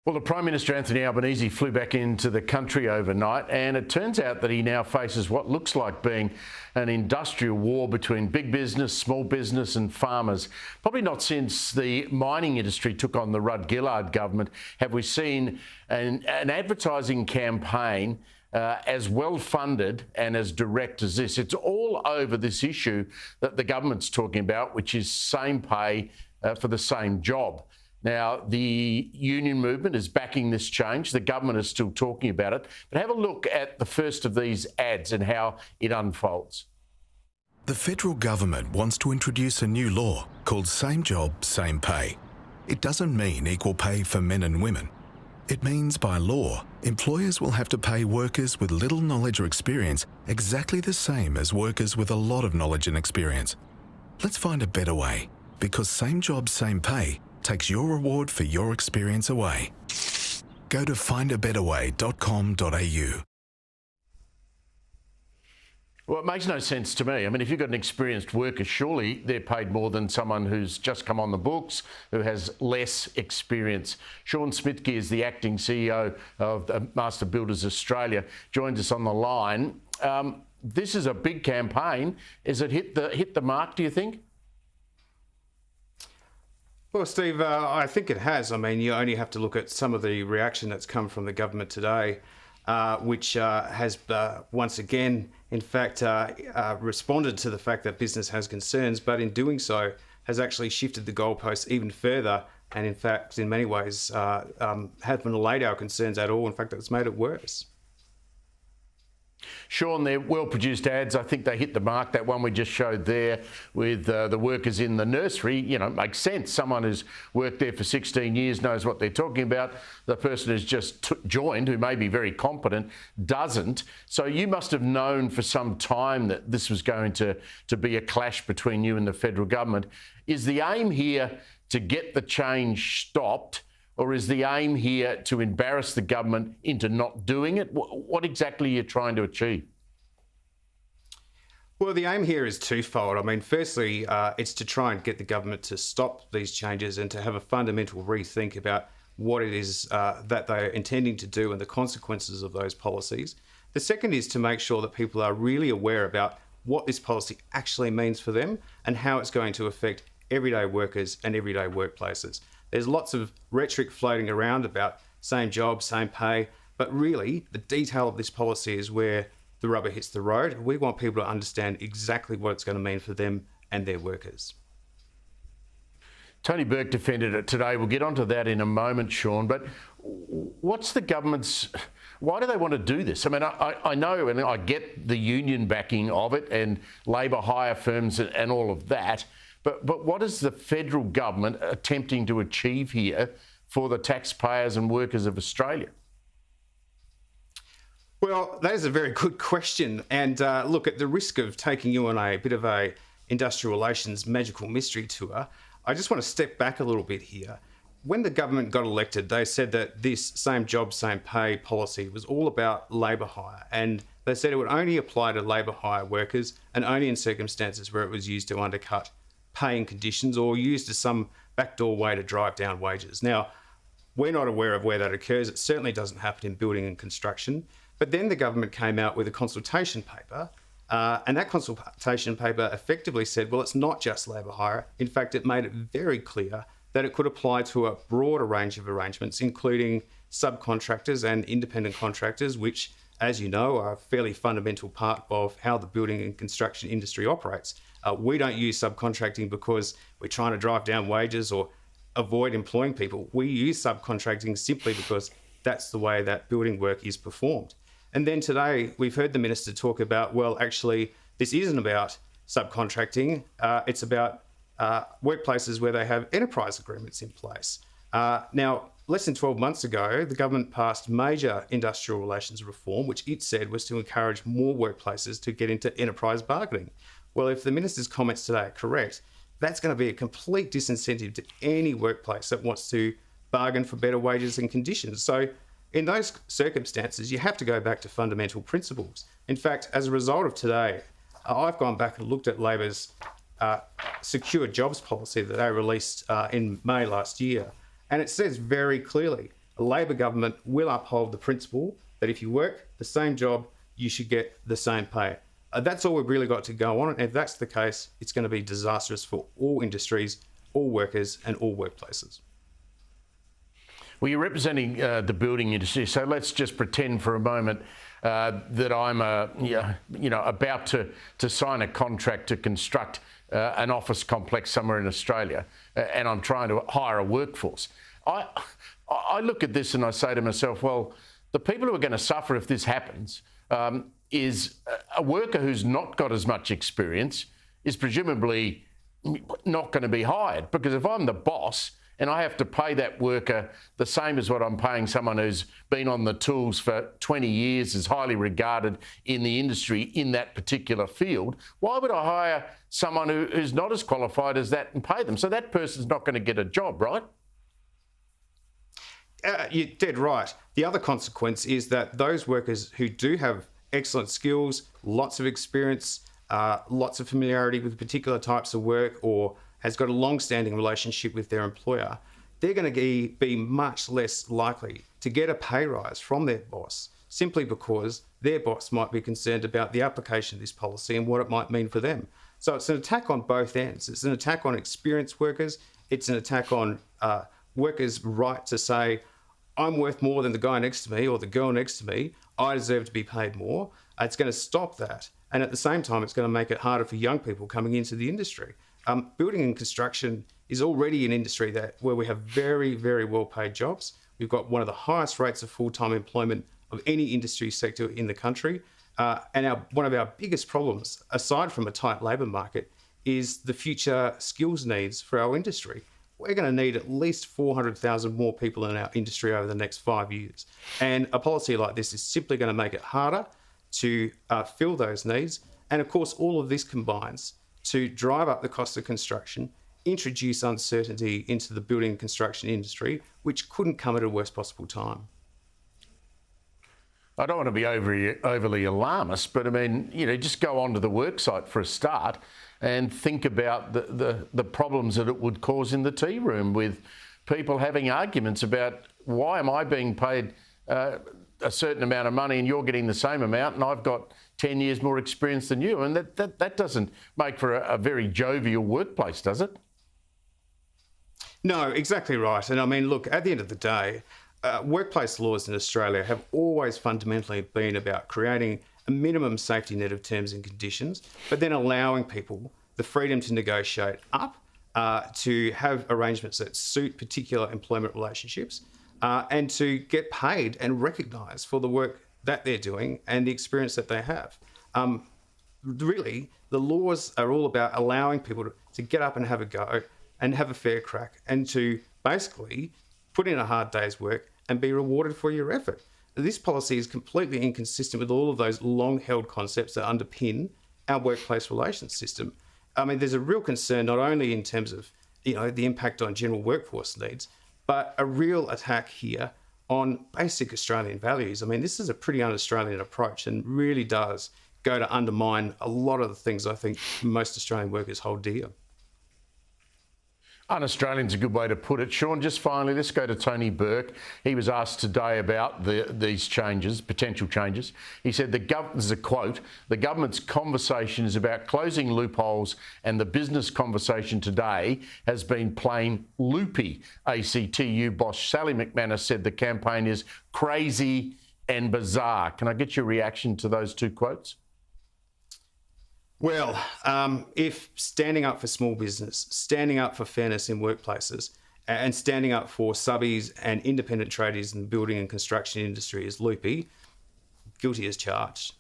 Well, the Prime Minister Anthony Albanese flew back into the country overnight, and it turns out that he now faces what looks like being an industrial war between big business, small business and farmers. Probably not since the mining industry took on the Rudd-Gillard government have we seen an advertising campaign as well funded and as direct as this. It's all over this issue that the government's talking about, which is same pay for the same job. Now, the union movement is backing this change. The government is still talking about it. But have a look at the first of these ads and how it unfolds. The federal government wants to introduce a new law called Same Job, Same Pay. It doesn't mean equal pay for men and women. It means by law, employers will have to pay workers with little knowledge or experience exactly the same as workers with a lot of knowledge and experience. Let's find a better way, because Same Job, Same Pay takes your reward for your experience away. Go to findabetterway.com.au. Well, it makes no sense to me. I mean, if you've got an experienced worker, surely they're paid more than someone who's just come on the books, who has less experience. Shaun Schmitke is the acting CEO of Master Builders Australia, joins us on the line. This is a big campaign. Has it hit the mark, do you think? Well, Steve, I think it has. I mean, you only have to look at some of the reaction that's come from the government today, which has once again, in fact, responded to the fact that business has concerns, but in doing so has actually shifted the goalposts even further and, in fact, in many ways, haven't allayed our concerns at all. In fact, it's made it worse. Shaun, they're well-produced ads. I think they hit the mark. That one we just showed there with the workers in the nursery, you know, makes sense. Someone who's worked there for 16 years knows what they're talking about. The person who's just joined, who may be very competent, doesn't. So you must have known for some time that this was going to be a clash between you and the federal government. Is the aim here to get the change stopped, or is the aim here to embarrass the government into not doing it? What exactly are you trying to achieve? Well, the aim here is twofold. I mean, firstly, it's to try and get the government to stop these changes and to have a fundamental rethink about what it is that they're intending to do and the consequences of those policies. The second is to make sure that people are really aware about what this policy actually means for them and how it's going to affect everyday workers and everyday workplaces. There's lots of rhetoric floating around about same job, same pay, but really the detail of this policy is where the rubber hits the road. We want people to understand exactly what it's going to mean for them and their workers. Tony Burke defended it today. We'll get onto that in a moment, Shaun, but what's the government's... Why do they want to do this? I mean, I know and I get the union backing of it and labour hire firms and all of that, but what is the federal government attempting to achieve here for the taxpayers and workers of Australia? Well, that is a very good question. And look, at the risk of taking you on a bit of a industrial relations magical mystery tour, I just want to step back a little bit here. When the government got elected, they said that this same job, same pay policy was all about labour hire. And they said it would only apply to labour hire workers and only in circumstances where it was used to undercut paying conditions or used as some backdoor way to drive down wages. Now, we're not aware of where that occurs. It certainly doesn't happen in building and construction. But then the government came out with a consultation paper, and that consultation paper effectively said, well, it's not just labour hire. In fact, it made it very clear that it could apply to a broader range of arrangements, including subcontractors and independent contractors, which, as you know, are a fairly fundamental part of how the building and construction industry operates. We don't use subcontracting because we're trying to drive down wages or avoid employing people. We use subcontracting simply because that's the way that building work is performed. And then today we've heard the minister talk about, well, actually, this isn't about subcontracting. It's about workplaces where they have enterprise agreements in place. Now, less than 12 months ago, the government passed major industrial relations reform, which it said was to encourage more workplaces to get into enterprise bargaining. Well, if the minister's comments today are correct, that's going to be a complete disincentive to any workplace that wants to bargain for better wages and conditions. So in those circumstances, you have to go back to fundamental principles. In fact, as a result of today, I've gone back and looked at Labor's secure jobs policy that they released in May last year. And it says very clearly a Labor government will uphold the principle that if you work the same job, you should get the same pay. That's all we've really got to go on. And if that's the case, it's going to be disastrous for all industries, all workers and all workplaces. Well, you're representing the building industry, so let's just pretend for a moment that I'm about to sign a contract to construct an office complex somewhere in Australia, and I'm trying to hire a workforce. I look at this and I say to myself, well, the people who are going to suffer if this happens is a worker who's not got as much experience, is presumably not going to be hired, because if I'm the boss and I have to pay that worker the same as what I'm paying someone who's been on the tools for 20 years, is highly regarded in the industry in that particular field, why would I hire someone who's not as qualified as that and pay them? So that person's not going to get a job, right? You're dead right. The other consequence is that those workers who do have excellent skills, lots of experience, lots of familiarity with particular types of work, or has got a long-standing relationship with their employer, they're going to be much less likely to get a pay rise from their boss, simply because their boss might be concerned about the application of this policy and what it might mean for them. So it's an attack on both ends. It's an attack on experienced workers. It's an attack on workers' right to say, I'm worth more than the guy next to me or the girl next to me. I deserve to be paid more. It's going to stop that. And at the same time, it's going to make it harder for young people coming into the industry. Building and construction is already an industry where we have very, very well-paid jobs. We've got one of the highest rates of full-time employment of any industry sector in the country. And one of our biggest problems, aside from a tight labour market, is the future skills needs for our industry. We're going to need at least 400,000 more people in our industry over the next 5 years. And a policy like this is simply going to make it harder to fill those needs. And of course, all of this combines to drive up the cost of construction, introduce uncertainty into the building and construction industry, which couldn't come at a worse possible time. I don't want to be overly alarmist, but I mean, just go onto the worksite for a start and think about the problems that it would cause in the tea room, with people having arguments about, why am I being paid a certain amount of money and you're getting the same amount and I've got 10 years more experience than you? And that doesn't make for a very jovial workplace, does it? No, exactly right. And I mean, look, at the end of the day, workplace laws in Australia have always fundamentally been about creating a minimum safety net of terms and conditions, but then allowing people the freedom to negotiate up, to have arrangements that suit particular employment relationships, and to get paid and recognised for the work that they're doing and the experience that they have. Really, the laws are all about allowing people to get up and have a go and have a fair crack, and to basically put in a hard day's work and be rewarded for your effort. This policy is completely inconsistent with all of those long-held concepts that underpin our workplace relations system. I mean, there's a real concern not only in terms of the impact on general workforce needs, but a real attack here on basic Australian values. I mean, this is a pretty un-Australian approach and really does go to undermine a lot of the things I think most Australian workers hold dear. Un-Australian's a good way to put it. Shaun, just finally, let's go to Tony Burke. He was asked today about these changes, potential changes. He said, this is a quote, "The government's conversation is about closing loopholes and the business conversation today has been plain loopy." ACTU boss Sally McManus said the campaign is crazy and bizarre. Can I get your reaction to those two quotes? Well, if standing up for small business, standing up for fairness in workplaces, and standing up for subbies and independent tradies in the building and construction industry is loopy, guilty as charged.